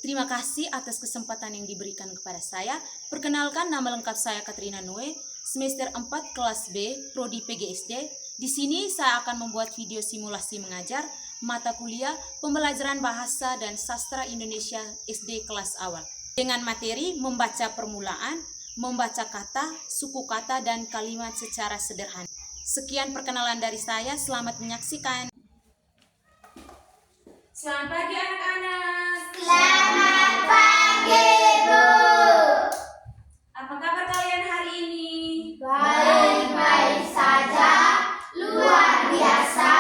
Terima kasih atas kesempatan yang diberikan kepada saya. Perkenalkan, nama lengkap saya Katrina Noe, semester 4 kelas B, Prodi PGSD. Di sini saya akan membuat video simulasi mengajar mata kuliah pembelajaran bahasa dan sastra Indonesia SD kelas awal. Dengan materi membaca permulaan, membaca kata, suku kata, dan kalimat secara sederhana. Sekian perkenalan dari saya, selamat menyaksikan. Selamat pagi anak-anak. Selamat pagi, Bu. Apa kabar kalian hari ini? Baik-baik saja, luar biasa.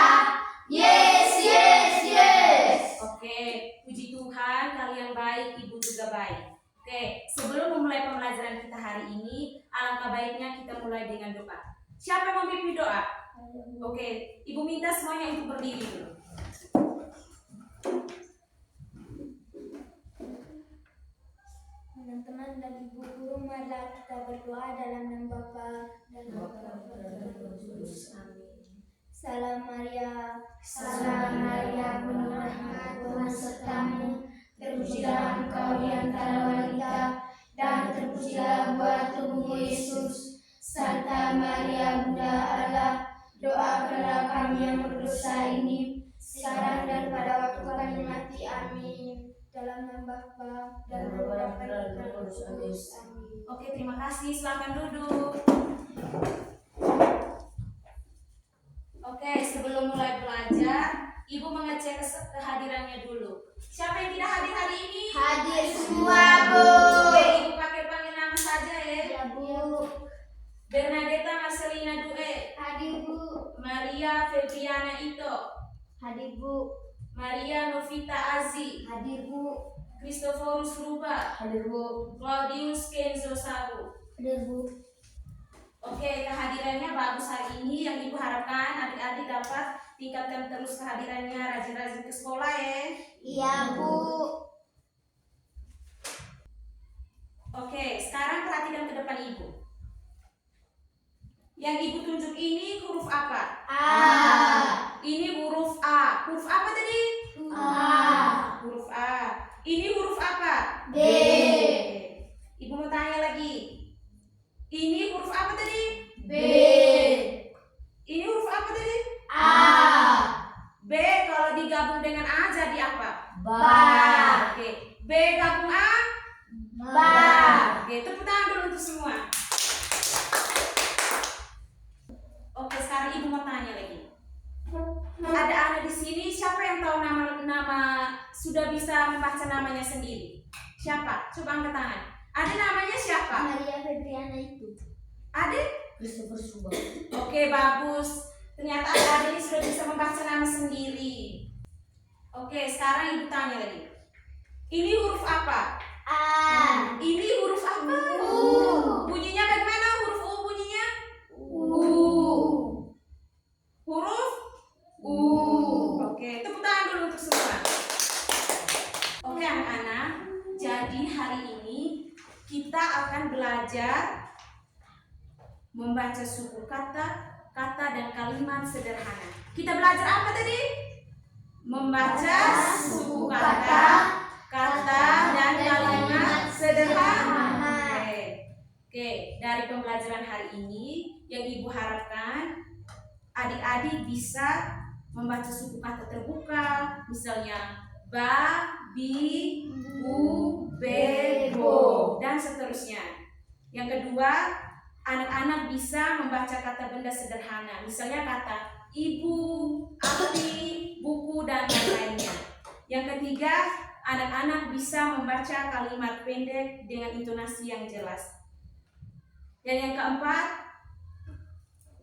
Yes, yes, yes. Oke, puji Tuhan kalian baik, Ibu juga baik. Oke, sebelum memulai pembelajaran kita hari ini, alangkah baiknya kita mulai dengan doa. Siapa yang mau memimpin doa? Oke, Ibu minta semuanya untuk berdiri dulu. Teman-teman dan ibu guru, marilah kita berdoa dalam nama Bapa dan Putra dan Roh Kudus. Amin. Salam Maria, penuh rahmat, Tuhan sertamu. Terpujilah engkau di antara wanita, dan terpujilah buah tubuhmu Yesus. Santa Maria, Bunda Allah, doakanlah kami yang berdosa ini, sekarang dan pada waktu kami mati. Amin. Dalam nama Bapa dan Roh Kudus. Amin. Oke, terima kasih. Silakan duduk. Oke, sebelum mulai belajar, Ibu mengecek kehadirannya dulu. Siapa yang tidak hadir hari ini? Hadir semua, Bu. Oke, Ibu panggil nama saja ya. Ya, Bu. Bernadetta Marcelina Due, Hadir, Bu. Maria Febriana Ito, Hadir, Bu. Maria Novita Azi, Hadir, Bu. Christoforus Ruba, Hadir, Bu. Claudius Kenzo Sabu. Hadir, Bu. Oke, kehadirannya bagus hari ini. Yang Ibu harapkan adik-adik dapat tingkatkan terus kehadirannya, rajin-rajin ke sekolah ya. Iya, Bu. Oke, sekarang perhatikan ke depan Ibu. Yang Ibu tunjuk ini huruf apa? A. Ini huruf A. Huruf apa tadi? A. Huruf A. Ini huruf apa? B. Ibu mau tanya lagi. Ini huruf apa tadi? B. Ini huruf apa tadi? A. B. Kalau digabung dengan A jadi apa? Ba. Oke. B gabung A? Ba. Oke, tepuk tangan dulu untuk semua. Oke, sekarang Ibu mau tanya lagi. Ada anak di sini, siapa yang tahu nama sudah bisa membaca namanya sendiri? Siapa? Coba angkat tangan. Ada namanya siapa? Maria Febriana itu. Ada? Christopher Suba. Oke, bagus. Ternyata adik ini sudah bisa membaca nama sendiri. Oke, sekarang Ibu tanya lagi. Ini huruf apa? A. Ini huruf apa? U. Bunyinya bagaimana huruf U bunyinya? U. Huruf U. Oke, tepuk tangan dulu untuk semua. Oke anak-anak, jadi hari ini kita akan belajar membaca suku kata, kata dan kalimat sederhana. Kita belajar apa tadi? Membaca suku kata, kata dan kalimat sederhana. Oke, dari pembelajaran hari ini yang Ibu harapkan adik-adik bisa membaca suku kata terbuka, misalnya ba, bi, bu, be, bo, dan seterusnya. Yang kedua, anak-anak bisa membaca kata benda sederhana, misalnya kata ibu, api, buku, dan lain-lainnya. Yang ketiga, anak-anak bisa membaca kalimat pendek dengan intonasi yang jelas. Dan yang keempat,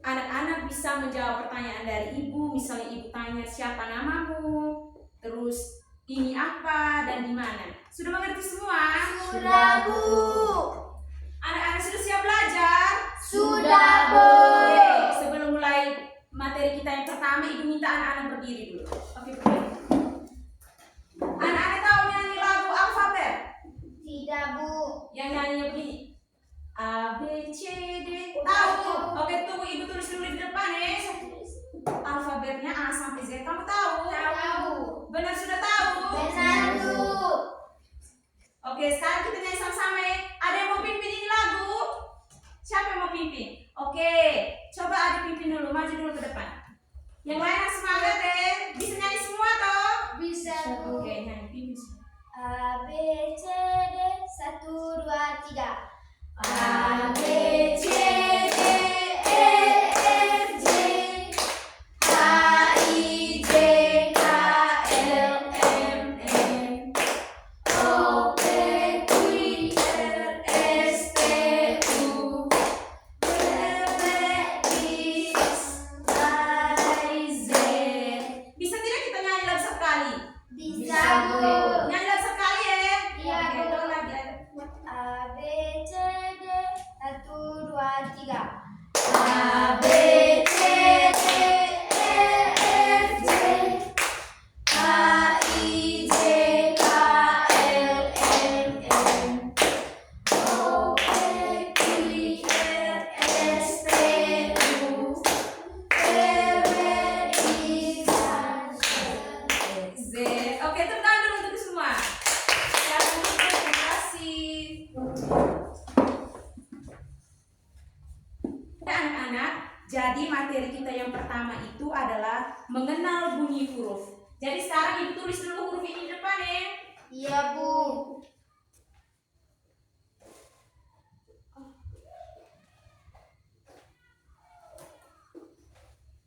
anak-anak bisa menjawab pertanyaan dari ibu, misalnya ibu tanya siapa namamu, terus ini apa dan di mana. Sudah mengerti semua? Sudah, Bu. Anak-anak sudah siap belajar? Sudah, Bu. Oke, sebelum mulai materi kita yang pertama, ibu minta anak-anak berdiri dulu. Oke, berdiri. Anak-anak tahu nyanyi lagu alfabet? Tidak, Bu. Yang nyanyinya begini, A, B, C, D. Tahu? Oke, tunggu ibu tulis dulu di depan ya. Alfabetnya A sampai Z. Kamu tahu? Tahu. Benar sudah tahu? Benar, Bu. Oke, sekarang kita nyanyi sama-sama ya. Ada yang mau pimpin ini lagu? Siapa yang mau pimpin? Oke, coba adik pimpin dulu, maju dulu ke depan. Yang lain harus semangat ya. Bisa nyanyi semua toh? Bisa, Bu. Oke, nyanyi pimpin semua. A, B, C, D, 1, 2, 3. A, B, C, D, E, F, G, H, I, J, K, L, M, N, O, P, Q, R, S, T, U, V, W, X, Y, Z. Bisa tidak kita nyanyi lagi sekali? Bisa, Bu. Nyanyi lagi sekali ya? Iya, Oke, Bu. dong lagi. A, B, C, D, 1, 2, 3. A, B, C, D, E, F, G, H, I, J, K, L, M, N, O, P, Q, R, S, T, U, V, W, X, Y, Z. Oke, tepuk tangan dulu untuk semua. Terima kasih. Anak-anak, jadi materi kita yang pertama itu adalah mengenal bunyi huruf. Jadi sekarang ibu tulis dulu huruf ini di depan ya. Iya, Bu.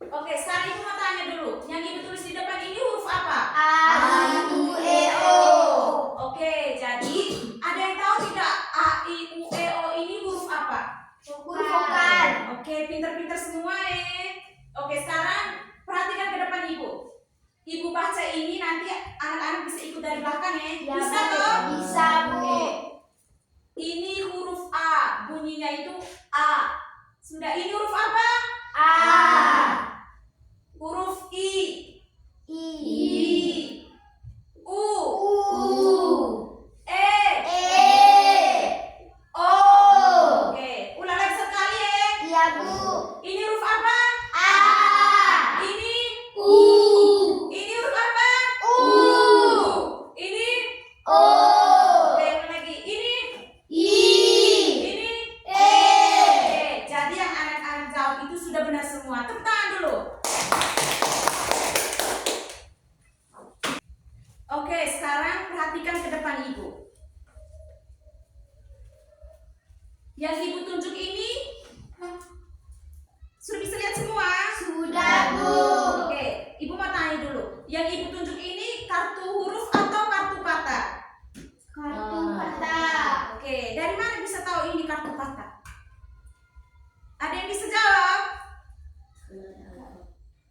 Oke, sekarang ibu mau tanya dulu. Yang ibu tulis di depan ini huruf apa? A, I, U, E, O. Oke, jadi ada yang tahu tidak A, I, U, E, O ini huruf apa? Huruf vokal. Oke, pinter-pinter semua ya. Oke, sekarang perhatikan ke depan ibu. Ibu baca ini nanti anak-anak bisa ikut dari belakang ya. Ya, Bisa Bu. toh? Bisa, Bu. Oke. Ini huruf A, bunyinya itu A. Sudah, ini huruf apa? A, Huruf I. I, U. U, E. E, O. O. Oke, ulang lagi sekali ya. Iya, Bu. Ini huruf apa? A, Ini. U, Ini huruf apa? U, Ini. O, Oke, ulang lagi. Ini. I, Ini. E. Oke, jadi yang anak-anak jawab itu sudah benar semua. Tepuk tangan dulu. Oke, sekarang perhatikan ke depan ibu. Yang ibu tunjuk ini sudah bisa lihat semua? Sudah, Bu. Oke, ibu mau tanya dulu. Yang ibu tunjuk ini kartu huruf atau kartu kata? Kartu kata. Oke, dari mana bisa tahu ini kartu kata? Ada yang bisa jawab?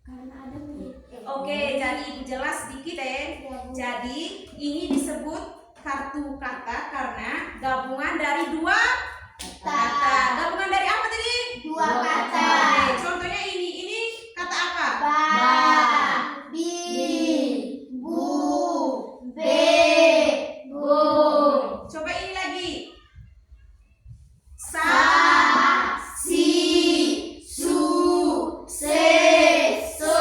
Karena ada mirip. Oke, jadi ibu jelas sedikit ya. Jadi ini disebut kartu kata karena gabungan dari dua kata. Gabungan dari apa tadi? Dua kata. Oke, contohnya ini kata apa? Ba, bi, bu, be, bu. Coba ini lagi. Sa, Si, su, se, so.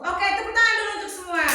Oke, tepuk tangan dulu untuk semua.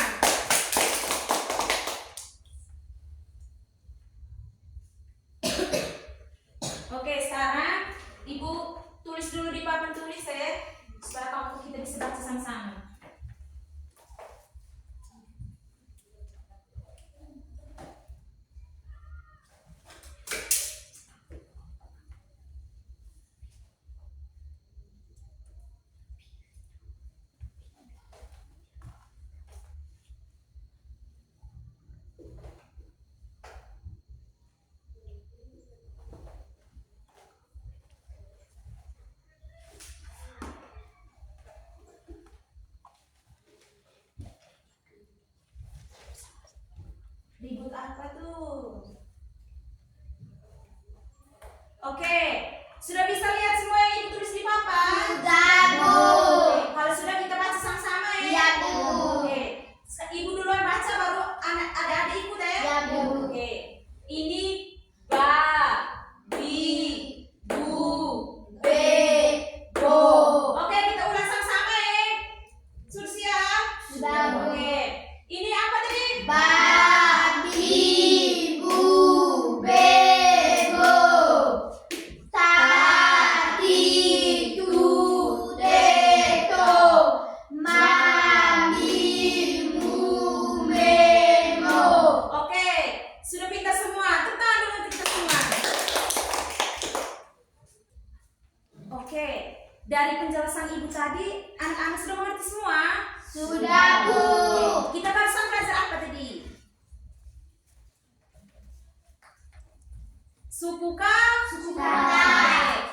Suku kata.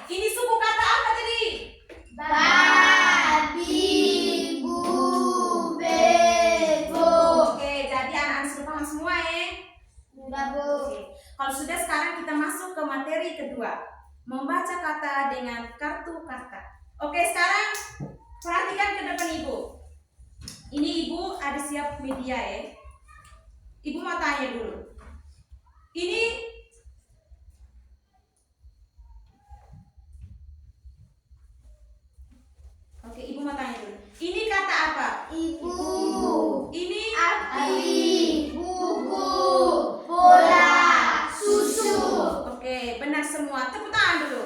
Ini suku kata apa tadi? Babi, bu, bego. Oke, jadi anak-anak sudah paham semua ya? Sudah, Bu. Oke. Kalau sudah, sekarang kita masuk ke materi kedua, membaca kata dengan kartu kata. Oke, sekarang perhatikan ke depan ibu. Ini ibu ada siap media ya. Ibu mau tanya dulu. Ini Oke, ibu mau tanya dulu. Ini kata apa? Ibu. Ini Api, buku, bola, susu. Oke, benar semua. Tepuk tangan dulu.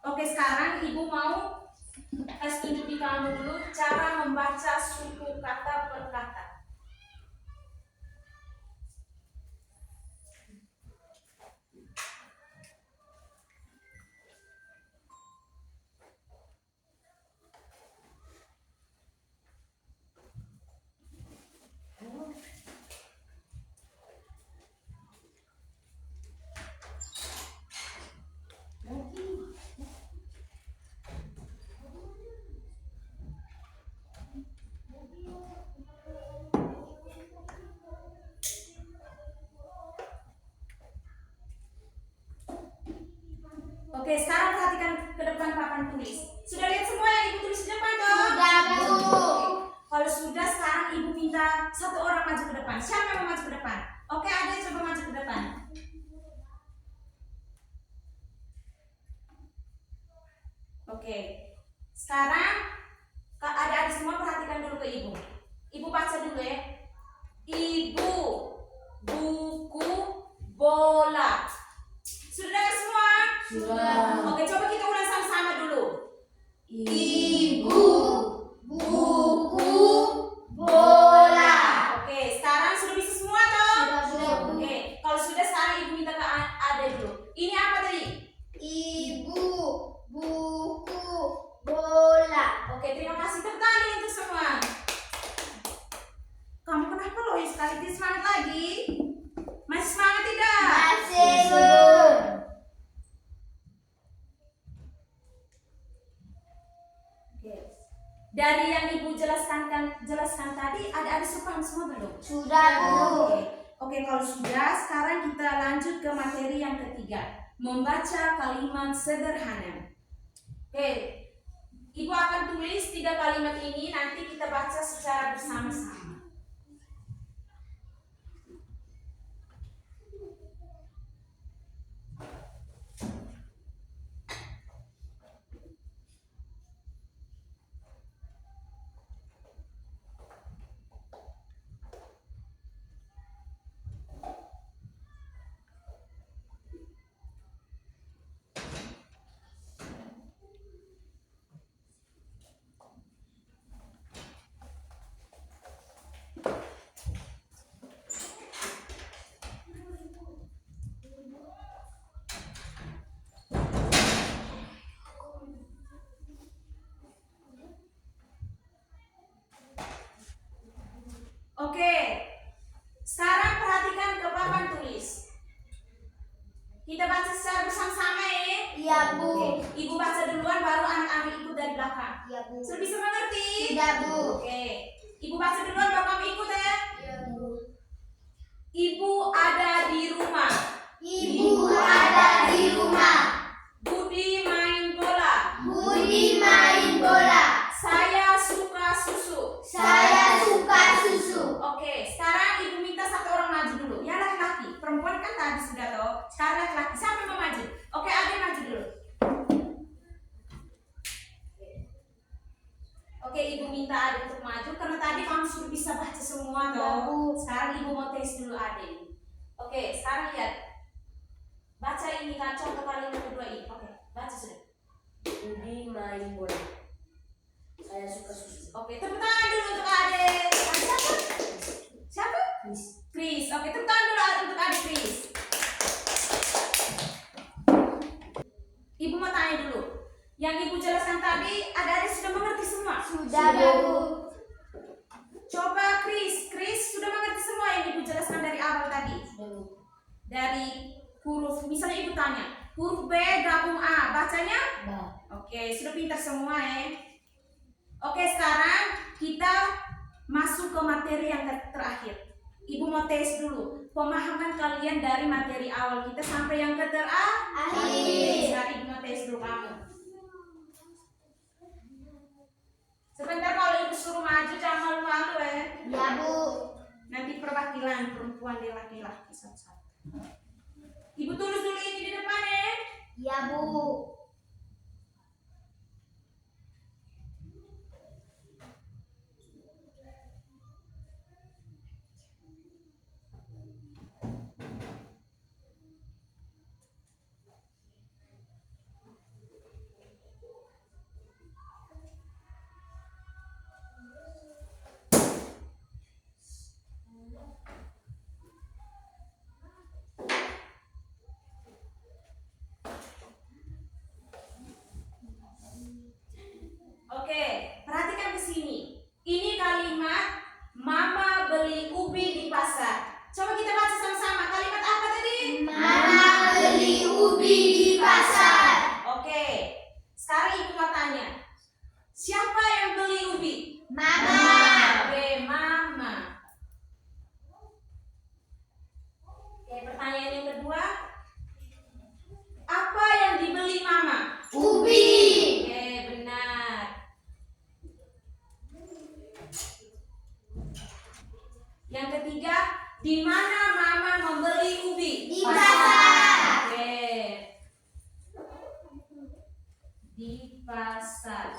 Oke, sekarang ibu mau kasih tunjuk di kamu dulu cara membaca suku kata per kata. Oke, sekarang perhatikan ke depan papan tulis. Sudah lihat semua yang ibu tulis di depan toh? Sudah, Bu. Kalau sudah, sekarang ibu minta satu orang maju ke depan. Siapa yang mau maju ke depan? Oke, ada yang coba maju ke depan. Oke, sekarang adik-adik semua perhatikan dulu ke ibu. Ibu baca dulu ya. Ibu, buku, bola. Sudah dengar semua? Sudah. Oke, coba kita ulang sama-sama dulu. Ibu, buku, bola. Oke, sekarang sudah bisa semua toh? Sudah, Bu. Oke, kalau sudah, sekarang ibu minta ke Ade dulu. Ini apa tadi? Ibu, buku, bola. Oke, terima kasih. Tepuk tangan untuk semua. Kamu kenapa loh sekali semangat lagi? Masih semangat tidak? Masih, Bu. Oke. Dari yang ibu jelaskan tadi, ada paham semua belum? Sudah, Bu. Oke, kalau sudah, sekarang kita lanjut ke materi yang ketiga, membaca kalimat sederhana. Oke, ibu akan tulis 3 kalimat ini, nanti kita baca secara bersama-sama. Oke, sekarang perhatikan ke papan tulis. Kita baca secara bersama-sama ya. Iya, Bu. Oke, ibu baca duluan, baru anak-anak ikut dari belakang. Iya, Bu. Sudah bisa mengerti? Sudah, Bu. Oke, ibu baca duluan, baru kamu ikut ya. Iya, Bu. Ibu ada di rumah. Ibu ada di rumah. Budi main bola. Budi main bola. Saya suka susu. Saya suka susu. Oke, sekarang ibu minta satu orang maju dulu. Ya, laki-laki. Perempuan kan tadi sudah toh. Sekarang laki-laki. Siapa yang mau maju? Oke, Ade maju dulu. Oke, ibu minta Ade untuk maju karena tadi kamu sudah bisa baca semua toh. Sekarang ibu mau tes dulu Ade. Oke, sekarang lihat. Baca ini kan contoh kalimat kedua ini. Oke, baca sudah. Budi main bola. Saya suka susu. Oke, tepuk tangan dulu untuk Ade. Siapa? Siapa? Chris. Oke, tepuk tangan dulu untuk Ade Chris. Ibu mau tanya dulu. Yang ibu jelaskan tadi, adik-adik sudah mengerti semua? Sudah, Bu. Coba Chris sudah mengerti semua yang ibu jelaskan? dari huruf, misalnya ibu tanya, huruf B gabung A, bacanya? Ba. Oke, sudah pintar semua ya. Oke, sekarang kita masuk ke materi yang terakhir. Ibu mau tes dulu pemahaman kalian dari materi awal kita sampai yang terakhir. Sekarang ibu mau tes dulu kamu. Sebentar, kalau ibu suruh maju jangan malu-malu ya. Ya, Bu. Nanti perwakilan perempuan dan laki-laki satu-satu. Ibu tulis dulu ini di depan ya. Ya, Bu. Oke, perhatikan ke sini. Ini kalimat Mama beli ubi di pasar. Coba kita baca sama-sama. Kalimat apa tadi? Mama beli ubi di pasar. Oke. Sekarang ibu mau tanya. Siapa yang beli ubi? Mama. Oke, Mama. Oke, pertanyaan yang kedua. Apa yang dibeli Mama? Ubi. Oke, benar. Yang ketiga, di mana Mama membeli ubi? Di pasar. Oke. Di pasar.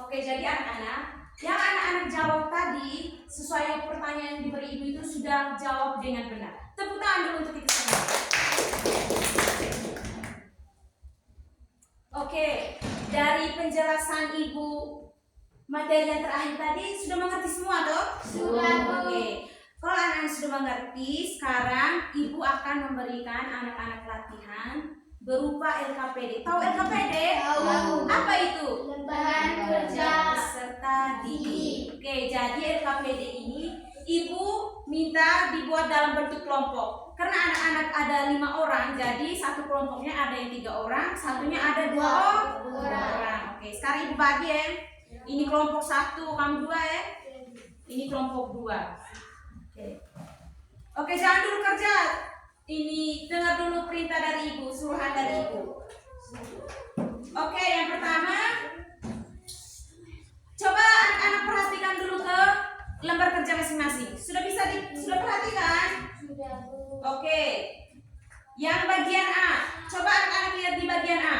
Oke, jadi anak-anak, yang anak-anak jawab tadi sesuai pertanyaan yang diberi ibu itu sudah jawab dengan benar. Tepuk tangan dulu untuk kita semua. Oke, dari penjelasan ibu materi yang terakhir tadi sudah mengerti semua toh? Sudah, Bu. Oke. Kalau anak-anak sudah mengerti, sekarang ibu akan memberikan anak-anak latihan berupa LKPD. Tahu LKPD? Tahu. Apa itu? Lembaran kerja Peserta didik. Oke, jadi LKPD ini ibu minta dibuat dalam bentuk kelompok. Karena anak-anak ada 5 orang, jadi satu kelompoknya ada yang 3 orang, satunya ada 2 orang. Oke, sekarang ibu bagi ya. Ini kelompok 1, kamu 2 ya. Ini kelompok 2. Oke, jangan dulu kerja. Ini dengar dulu perintah dari ibu, suruhan dari ibu. Oke, yang pertama, coba anak-anak perhatikan dulu ke lembar kerja masing-masing. Sudah perhatikan? Sudah, Bu. Oke. Yang bagian A, coba anak-anak lihat di bagian A.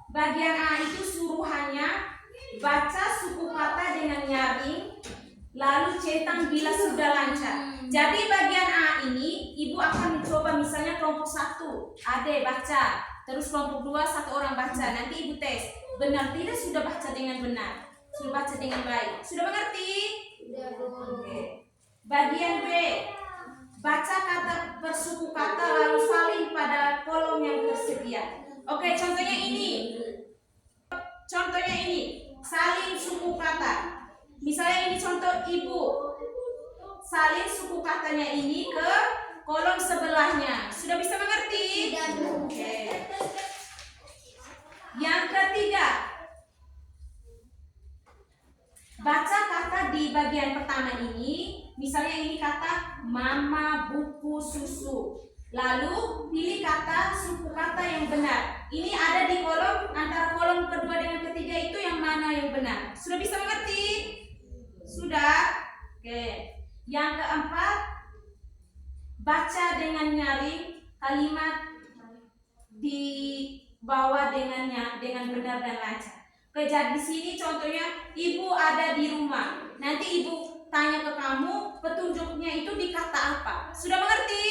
Bagian A itu suruhannya baca suku kata dengan nyaring, lalu cetak bila sudah lancar. Jadi bagian A ini ibu akan mencoba, misalnya kelompok 1 Ade baca, terus kelompok 2 1 orang baca. Nanti ibu tes benar tidak sudah baca dengan benar, sudah baca dengan baik, sudah mengerti? Sudah, Bu. Oke. Bagian B, baca kata bersuku kata lalu salin pada kolom yang tersedia. Oke, contohnya ini. Contohnya ini, salin suku kata. Misalnya ini contoh ibu. Salin suku katanya ini ke kolom sebelahnya. Sudah bisa mengerti? Sudah, Bu. Oke. Yang ketiga, baca kata di bagian pertama ini. Misalnya ini kata mama buku susu. Lalu pilih kata suku kata yang benar. Ini ada di kolom, antara kolom kedua dengan ketiga itu yang mana yang benar. Sudah bisa mengerti? Sudah? Oke. Yang keempat, baca dengan nyaring kalimat di bawah dengan benar dan lancar. Oke, jadi di sini contohnya ibu ada di rumah. Nanti ibu tanya ke kamu, petunjuknya itu di kata apa? Sudah mengerti?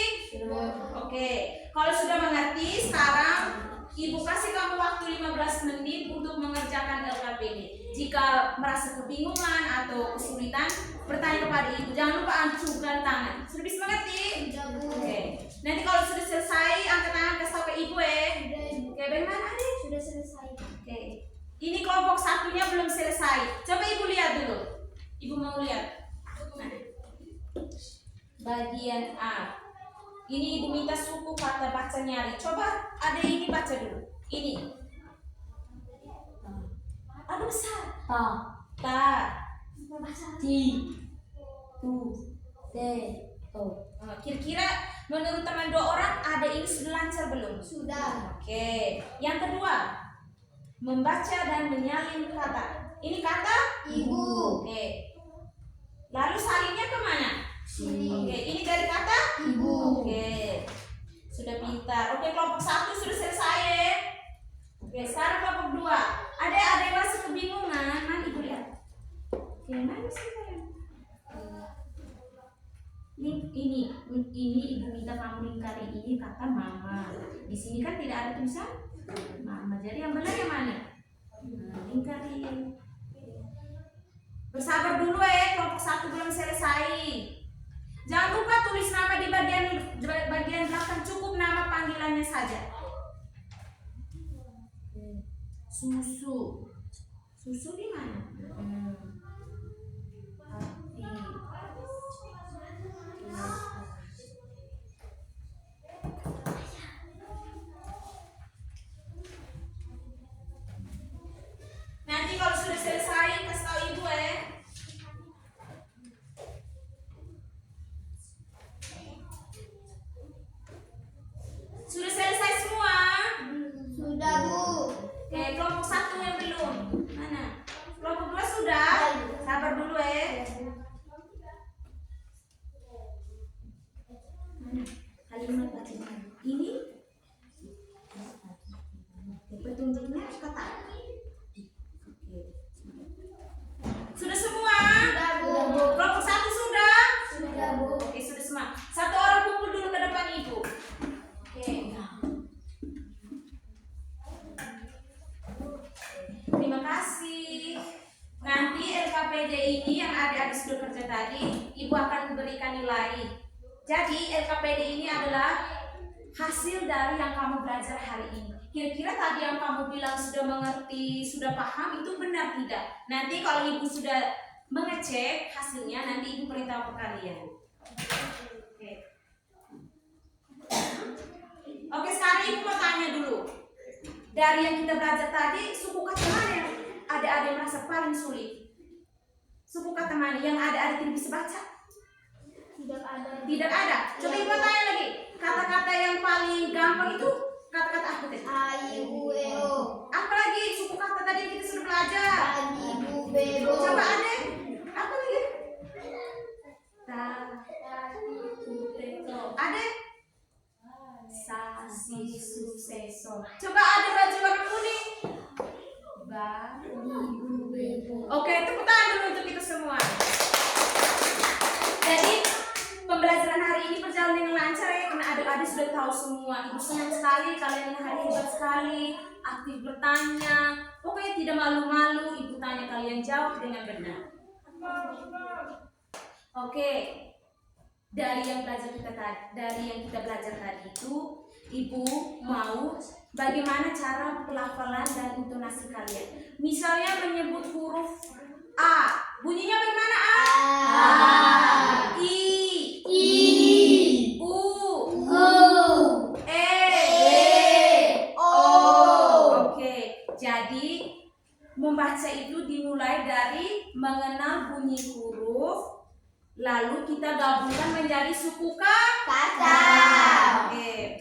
Oke, kalau sudah mengerti, sekarang ibu kasih kamu waktu 15 menit untuk mengerjakan LKPD. Jika merasa kebingungan atau kesulitan, bertanya kepada ibu. Jangan lupa ancungkan tangan. Sudah bisa mengerti? Sudah, Bu. Oke. Nanti kalau sudah selesai, angkat tangan kasih tahu ke ibu ya. Sudah, Ibu. Oke, bagaimana nih? Sudah selesai. Oke. Ini kelompok 1-nya belum selesai. Coba ibu lihat dulu. Ibu mau lihat. Nah, Bagian A. Ini ibu minta suku kata baca nyari. Coba ada ini baca dulu. Ini. Ada besar. Ta. Ti. Tu. Te. To. Kira-kira menurut teman dua orang ada ini sudah lancar belum? Sudah. Oke. Yang kedua, membaca dan menyalin kata. Ini kata Ibu. Oke. Lalu salinnya kemana? Sini. Oke. Ini dari kata Ibu. Oke. Sudah pintar. Oke, kelompok 1 sudah selesai. Oke, sekarang kelompok 2. Ada yang masih kebingungan? Mana ibu lihat? Oke, mana sih kalian? Ini ibu minta kamu lingkari ini kata mama. Di sini kan tidak ada tulisan mama. Jadi yang benar yang mana? Lingkari. Bersabar dulu kelompok 1 belum selesai. Jangan lupa tulis nama di bagian belakang, cukup nama panggilannya saja. Susu. Susu di mana? Nanti kalau sudah selesai kasih tahu ibu Sudah selesai semua? Sudah, Bu. Oke, kelompok 1 yang belum. Mana? Kelompok 2 sudah? Sabar dulu Mana? Kalimat bacaan. Ini petunjuknya kata. Sudah semua? Sudah, Bu. Kelompok 1 sudah? Sudah, Bu. Oke, sudah semua. Satu orang kumpul dulu ke depan ibu. Oke. Terima kasih. Nanti LKPD ini yang adik-adik sudah kerja tadi, ibu akan berikan nilai. Jadi LKPD ini adalah hasil dari yang kamu belajar hari ini. Kira-kira tadi yang kamu bilang sudah mengerti, sudah paham, itu benar tidak? Nanti kalau ibu sudah mengecek hasilnya, nanti ibu beritahu ke kalian. Oke. Oke, sekarang ibu mau tanya dulu. Dari yang kita belajar tadi, suku kata mana yang adik-adik merasa paling sulit? Suku kata mana yang adik-adik tidak bisa baca? Tidak ada. Tidak ada. Coba ibu tanya lagi. Kata-kata yang paling gampang itu kata-kata apa tadi? A, I, U, E, O. Apa lagi suku kata tadi yang kita sudah belajar? Tadi, Bu, Bebo. Coba adek. Apa lagi? Ta. Adek. Sasi sukseso. Coba ada baju warna kuning. Ba. Bu, Bebo. Oke, tepuk tangan dulu untuk kita semua. Jadi pembelajaran hari ini berjalan dengan lancar karena adik-adik sudah tahu semua. Ibu senang sekali kalian hari ini hebat sekali, aktif bertanya. Pokoknya tidak malu-malu, ibu tanya kalian jawab dengan benar. Oke. Dari yang kita belajar tadi itu, ibu mau bagaimana cara pelafalan dan intonasi kalian. Misalnya menyebut huruf A, bunyinya bagaimana A? I, U, E, O. Oke, jadi membaca itu dimulai dari mengenal bunyi huruf, lalu kita gabungkan menjadi suku Kata. Oke.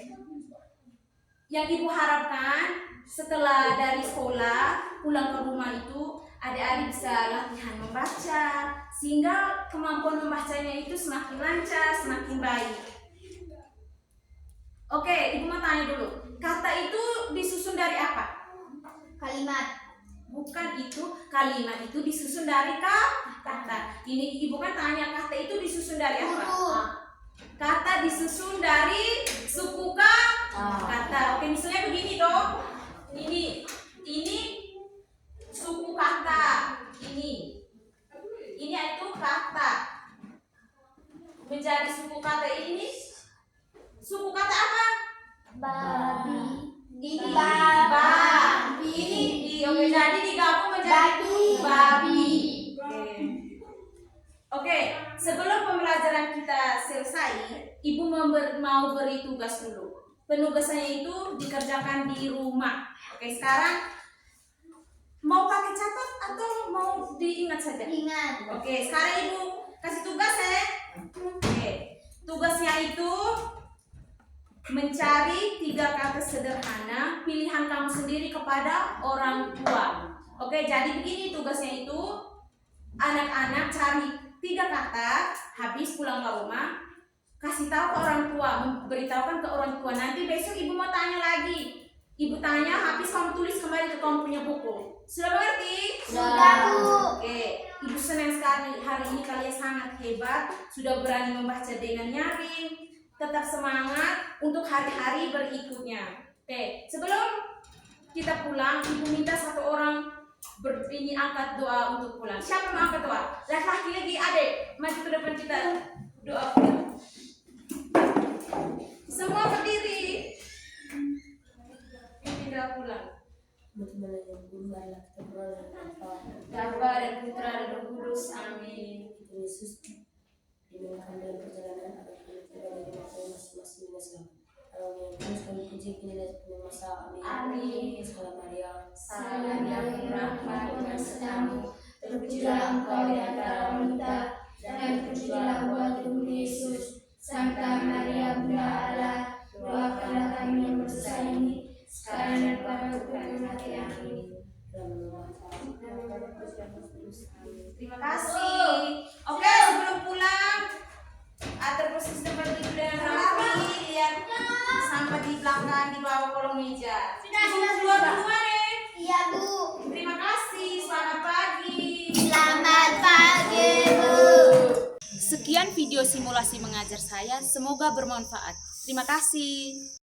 Yang ibu harapkan setelah dari sekolah pulang ke rumah itu adik-adik bisa latihan membaca sehingga kemampuan membacanya itu semakin lancar, semakin baik. Oke, ibu mau tanya dulu. Kata itu disusun dari apa? Kalimat. Bukan itu, kalimat itu disusun dari kata. Ini ibu kan tanya kata itu disusun dari apa? Kata disusun dari suku kata. Oke, misalnya begini dong. Ini suku kata. Ini itu kata. Menjadi suku kata ini. Suku kata apa? Babi. Ini Babi. Ini oke, jadi digabung menjadi babi. Oke, sebelum pembelajaran kita selesai, Ibu mau beri tugas dulu. Penugasannya itu dikerjakan di rumah. Oke, sekarang mau pakai catat atau mau diingat saja? Ingat. Oke, sekarang Ibu kasih tugas ya. Oke, tugasnya itu mencari 3 kata sederhana pilihan kamu sendiri kepada orang tua. Oke, jadi begini tugasnya itu, anak-anak cari 3 kata, habis pulang ke rumah, kasih tahu ke orang tua, memberitahukan ke orang tua. Nanti besok Ibu mau tanya lagi. Ibu tanya, habis kamu tulis kembali ke kamu punya buku. Sudah mengerti? Sudah, Bu. Oke, Ibu senang sekali hari ini kalian sangat hebat, sudah berani membaca dengan nyaring. Tetap semangat untuk hari-hari berikutnya. Oke, sebelum kita pulang, Ibu minta 1 orang ini angkat doa untuk pulang. Siapa mau angkat doa? Laki-laki lagi, adik, maju ke depan kita doa pulang. Semua berdiri. Kita pulang. Bapa dan Putra dan Roh Kudus. Amin. Yesus dimulakan dalam perjalanan agar kami tiba dari waktu masing-masing dengan selamat. Kalau yang terus kami puji kini dan sepenuh masa. Amin. Salam Maria. Salam yang rahmat Tuhan sertamu. Terpujilah engkau di antara wanita, dan terpujilah buah tubuh Yesus. Santa Maria Bunda Allah, doakanlah kami yang berdosa ini, sekarang dan pada waktu kami mati. Amin. Terima kasih. Oke, sebelum pulang, atur posisi tempat tidur dengan rapi. Lihat sampah di belakang, di bawah kolong meja. Sudah. Keluar duluan ya. Iya, Bu. Terima kasih. Selamat pagi. Selamat pagi, Bu. Sekian video simulasi mengajar saya. Semoga bermanfaat. Terima kasih.